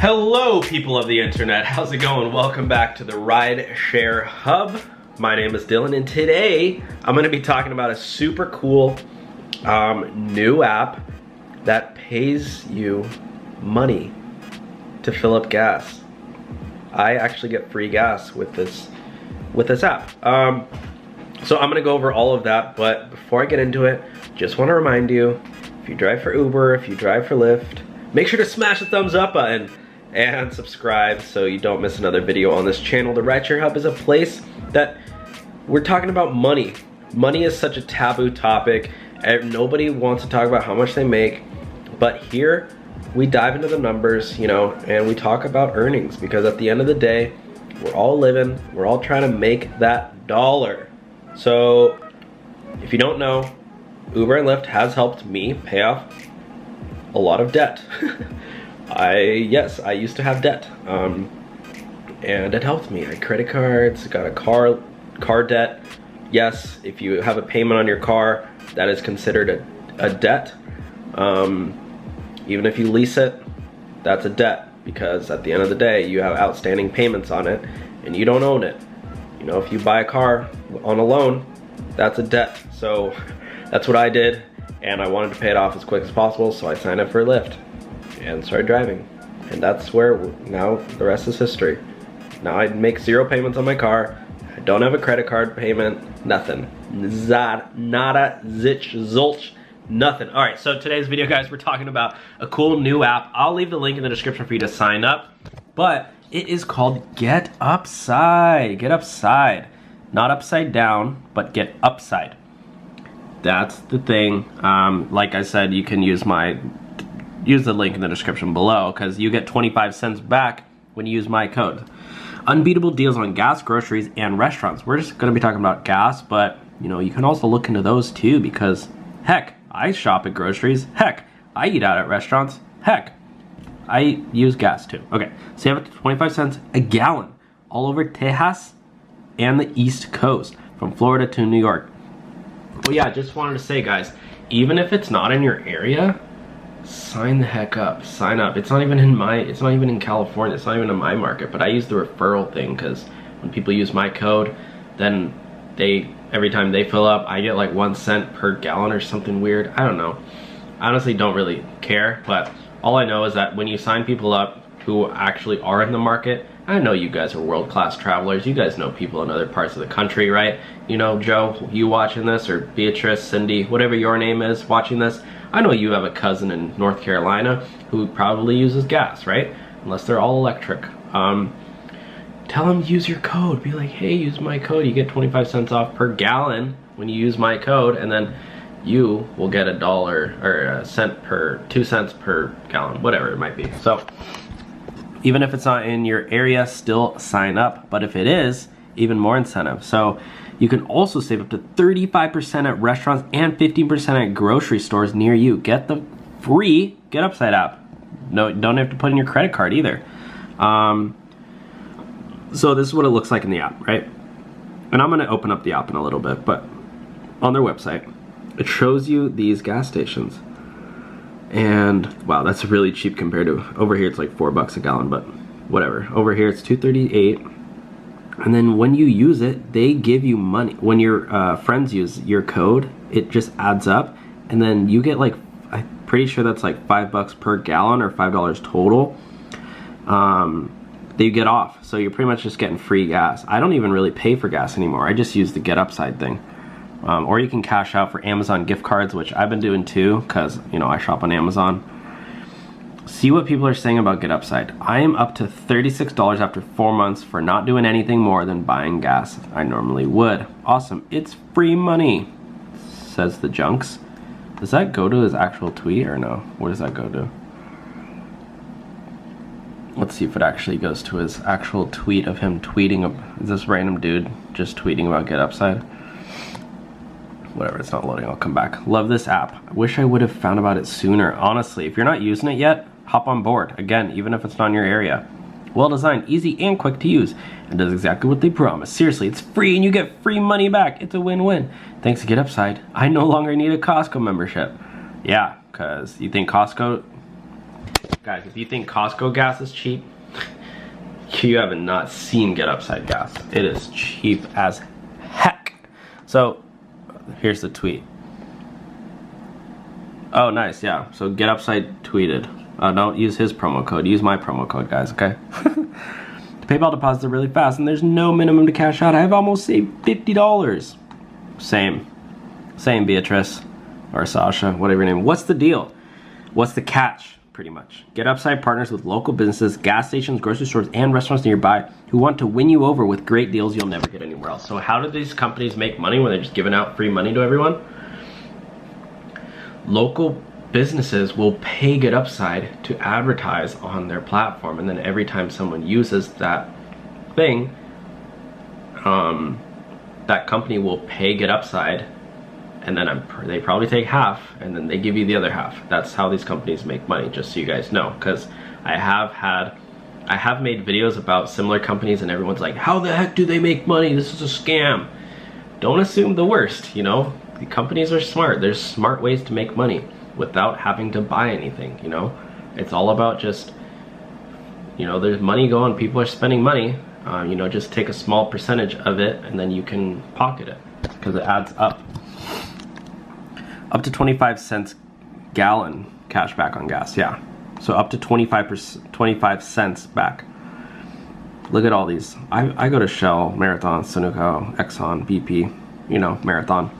Hello people of the internet, how's it going? Welcome back to the Rideshare Hub. My name is Dylan and today I'm going to be talking about a super cool new app that pays you money to fill up gas. I actually get free gas with this app. So I'm going to go over all of that, but before I get into it, just want to remind you, if you drive for Uber, if you drive for Lyft, make sure to smash the thumbs up button and subscribe so you don't miss another video on this channel. The Rideshare Hub is a place that we're talking about money. Money is such a taboo topic and nobody wants to talk about how much they make, but here we dive into the numbers, you know, and we talk about earnings, because at the end of the day, we're all living, we're all trying to make that dollar. So if you don't know, Uber and Lyft has helped me pay off a lot of debt. Yes, I used to have debt, and it helped me. I had credit cards, got a car debt. Yes, if you have a payment on your car, that is considered a debt. Even if you lease it, that's a debt, because at the end of the day, you have outstanding payments on it, and you don't own it. You know, if you buy a car on a loan, that's a debt. So that's what I did, and I wanted to pay it off as quick as possible, so I signed up for Lyft and started driving. And that's where now the rest is history. Now I make 0 payments on my car. I don't have a credit card payment, nothing. Nada, zitch, zolch, nothing. All right, so today's video, guys, we're talking about a cool new app. I'll leave the link in the description for you to sign up, but it is called GetUpside. GetUpside. Not upside down, but GetUpside. That's the thing. Like I said, you can use the link in the description below, because you get 25 cents back when you use my code. Unbeatable deals on gas, groceries, and restaurants. We're just going to be talking about gas, but you know, you can also look into those too, because heck, I shop at groceries. Heck, I eat out at restaurants. Heck, I use gas too. Okay, so you have it to 25 cents a gallon all over Texas and the East Coast, from Florida to New York. Well, yeah, just wanted to say, guys, even if it's not in your area, sign the heck up. Sign up. It's not even in California. It's not even in my market, but I use the referral thing, because when people use my code, then every time they fill up, I get like 1 cent per gallon or something weird. I don't know. I honestly don't really care, but all I know is that when you sign people up who actually are in the market, I know you guys are world-class travelers. You guys know people in other parts of the country, right? You know, Joe, you watching this, or Beatrice, Cindy, whatever your name is watching this, I know you have a cousin in North Carolina who probably uses gas, right? Unless they're all electric. Tell them to use your code. Be like, hey, use my code. You get 25 cents off per gallon when you use my code, and then you will get $1 or 2 cents per gallon, whatever it might be. So even if it's not in your area, still sign up. But if it is, even more incentive. So you can also save up to 35% at restaurants and 15% at grocery stores near you. Get the free GetUpside app. No, don't have to put in your credit card either. So this is what it looks like in the app, right? And I'm gonna open up the app in a little bit, but on their website, it shows you these gas stations. And wow, that's really cheap compared to over here. It's like $4 a gallon, but whatever. Over here it's $2.38. And then when you use it, they give you money. When your friends use your code, it just adds up, and then you get like, I'm pretty sure that's like $5 per gallon or $5 total that you get off. So you're pretty much just getting free gas. I don't even really pay for gas anymore. I just use the GetUpside thing. Or you can cash out for Amazon gift cards, which I've been doing too, because you know, I shop on Amazon. See what people are saying about GetUpside. I am up to $36 after 4 months for not doing anything more than buying gas I normally would. Awesome. It's free money, says the Junks. Does that go to his actual tweet or no? Where does that go to? Let's see if it actually goes to his actual tweet of him tweeting. Is this random dude just tweeting about GetUpside? Whatever, it's not loading, I'll come back. Love this app. I wish I would have found about it sooner. Honestly, if you're not using it yet, hop on board. Again, even if it's not in your area. Well designed, easy, and quick to use, and does exactly what they promise. Seriously, it's free and you get free money back. It's a win-win. Thanks to GetUpside, I no longer need a Costco membership. Yeah, because you think Costco Guys, if you think Costco gas is cheap, you have not seen GetUpside gas. It is cheap as heck. So here's the tweet. Oh, nice, yeah. So GetUpside tweeted. Don't use his promo code. Use my promo code, guys, okay? The PayPal deposits are really fast, and there's no minimum to cash out. I've almost saved $50. Same, Beatrice or Sasha, whatever your name. What's the deal? What's the catch? Pretty much. GetUpside partners with local businesses, gas stations, grocery stores, and restaurants nearby who want to win you over with great deals you'll never get anywhere else. So how do these companies make money when they're just giving out free money to everyone? Local businesses will pay GetUpside to advertise on their platform, and then every time someone uses that thing, that company will pay GetUpside, and then they probably take half, and then they give you the other half. That's how these companies make money, just so you guys know, because I have made videos about similar companies, and everyone's like, how the heck do they make money? This is a scam. Don't assume the worst, you know? The companies are smart. There's smart ways to make money without having to buy anything, you know? It's all about just, you know, there's money going, people are spending money, you know, just take a small percentage of it and then you can pocket it, because it adds up. Up to 25 cents gallon cash back on gas, yeah. So up to 25 cents back. Look at all these. I go to Shell, Marathon, Sunoco, Exxon, BP, you know, Marathon.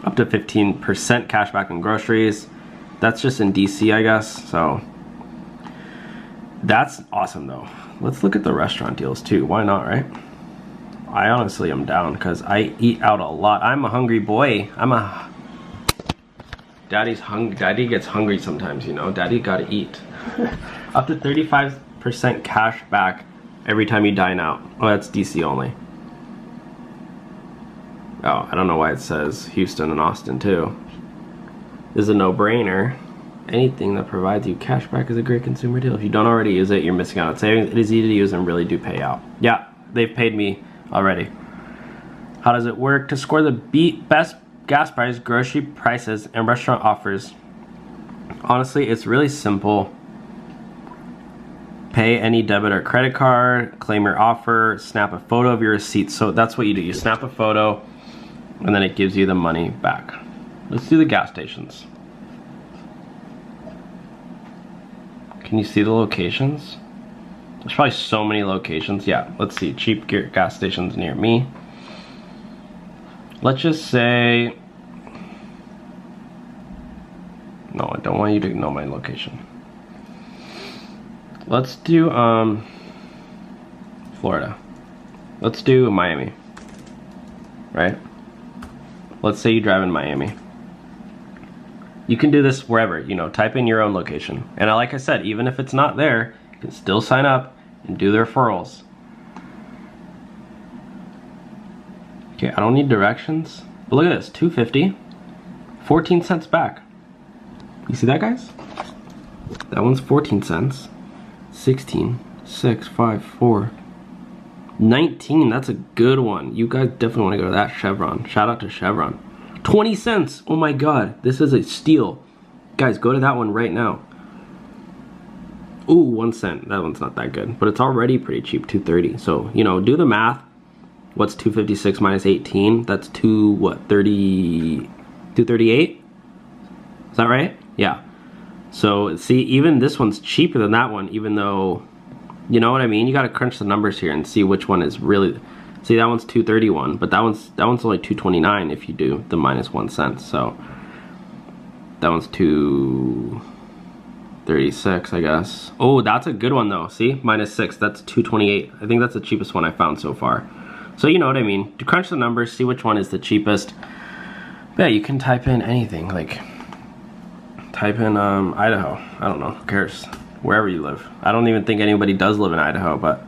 Up to 15% cash back on groceries. That's just in DC, I guess, so that's awesome though. Let's look at the restaurant deals too. Why not, right? I honestly am down because I eat out a lot. I'm a hungry boy. Daddy gets hungry sometimes, you know. Daddy gotta eat. Up to 35% cash back every time you dine out. Oh, that's DC only. Oh, I don't know why it says Houston and Austin too. This is a no-brainer. Anything that provides you cash back is a great consumer deal. If you don't already use it, you're missing out on savings. It is easy to use and really do pay out. Yeah, they've paid me already. How does it work? To score the best gas price, grocery prices, and restaurant offers. Honestly, it's really simple. Pay any debit or credit card, claim your offer, snap a photo of your receipt. So that's what you do. You snap a photo, and then it gives you the money back. Let's do the gas stations. Can you see the locations? There's probably so many locations. Yeah, let's see. Cheap gas stations near me. Let's just say... No, I don't want you to know my location. Let's do Florida. Let's do Miami. Right? Let's say you drive in Miami. You can do this wherever, you know, type in your own location. And like I said, even if it's not there, you can still sign up and do the referrals. Okay, I don't need directions. But look at this, $2.50, 14 cents back. You see that, guys? That one's 14 cents. 16, 6, 5, 4, 19, that's a good one. You guys definitely want to go to that Chevron. Shout out to Chevron. 20 cents, oh my god, this is a steal. Guys, go to that one right now. Ooh, 1 cent, that one's not that good, but it's already pretty cheap, $2.30. So, you know, do the math. What's 256 minus 18? That's 238? Is that right? Yeah. So, see, even this one's cheaper than that one, even though, you know what I mean? You gotta crunch the numbers here and see which one is really... See, that one's 231, but that one's only 229 if you do the minus 1 cent. So that one's 236, I guess. Oh, that's a good one though. See, minus 6, that's 228. I think that's the cheapest one I found so far. So you know what I mean. To crunch the numbers, see which one is the cheapest. But yeah, you can type in anything. Like type in Idaho. I don't know. Who cares? Wherever you live. I don't even think anybody does live in Idaho, but.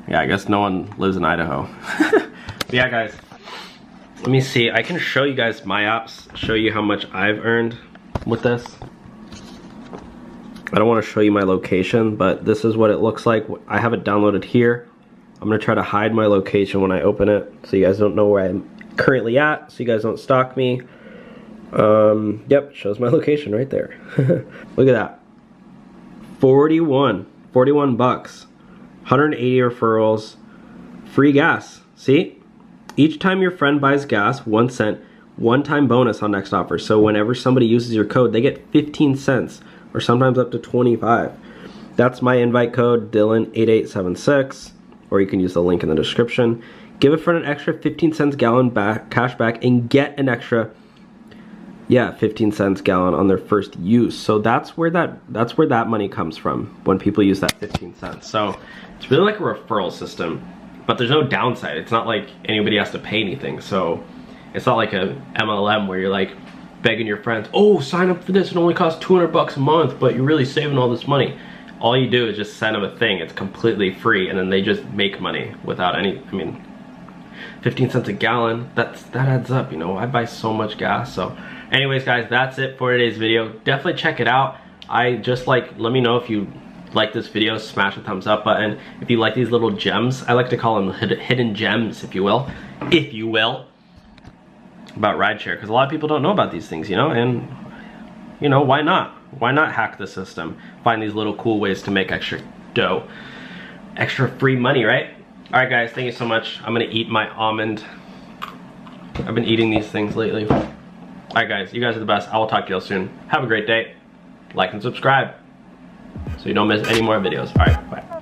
Yeah, I guess no one lives in Idaho. But yeah, guys, let me see. I can show you guys my apps, show you how much I've earned with this. I don't want to show you my location, but this is what it looks like. I have it downloaded here. I'm going to try to hide my location when I open it, so you guys don't know where I'm currently at, so you guys don't stalk me. Yep, shows my location right there. Look at that. 41 bucks, 180 referrals, free gas. See, each time your friend buys gas, 1 cent, one-time bonus on next offer. So whenever somebody uses your code, they get 15 cents or sometimes up to 25. That's my invite code, Dylan8876, or you can use the link in the description. Give a friend an extra 15 cents gallon cash back and get an extra 15 cents gallon on their first use. So that's where that money comes from, when people use that 15 cents. So it's really like a referral system, but there's no downside. It's not like anybody has to pay anything. So it's not like a MLM where you're like begging your friends, oh, sign up for this, it only costs 200 bucks a month, but you're really saving all this money. All you do is just send them a thing. It's completely free, and then they just make money without any, I mean, 15 cents a gallon, that adds up, you know. I buy so much gas. So anyways, guys, that's it for today's video. Definitely check it out. Let me know if you like this video, smash the thumbs up button. If you like these little gems, I like to call them hidden gems, if you will, about rideshare, because a lot of people don't know about these things, you know, and you know, why not? Why not hack the system? Find these little cool ways to make extra dough, extra free money, right? All right, guys, thank you so much. I'm gonna eat my almond. I've been eating these things lately. All right, guys, you guys are the best. I will talk to you all soon. Have a great day. Like and subscribe so you don't miss any more videos. All right, bye.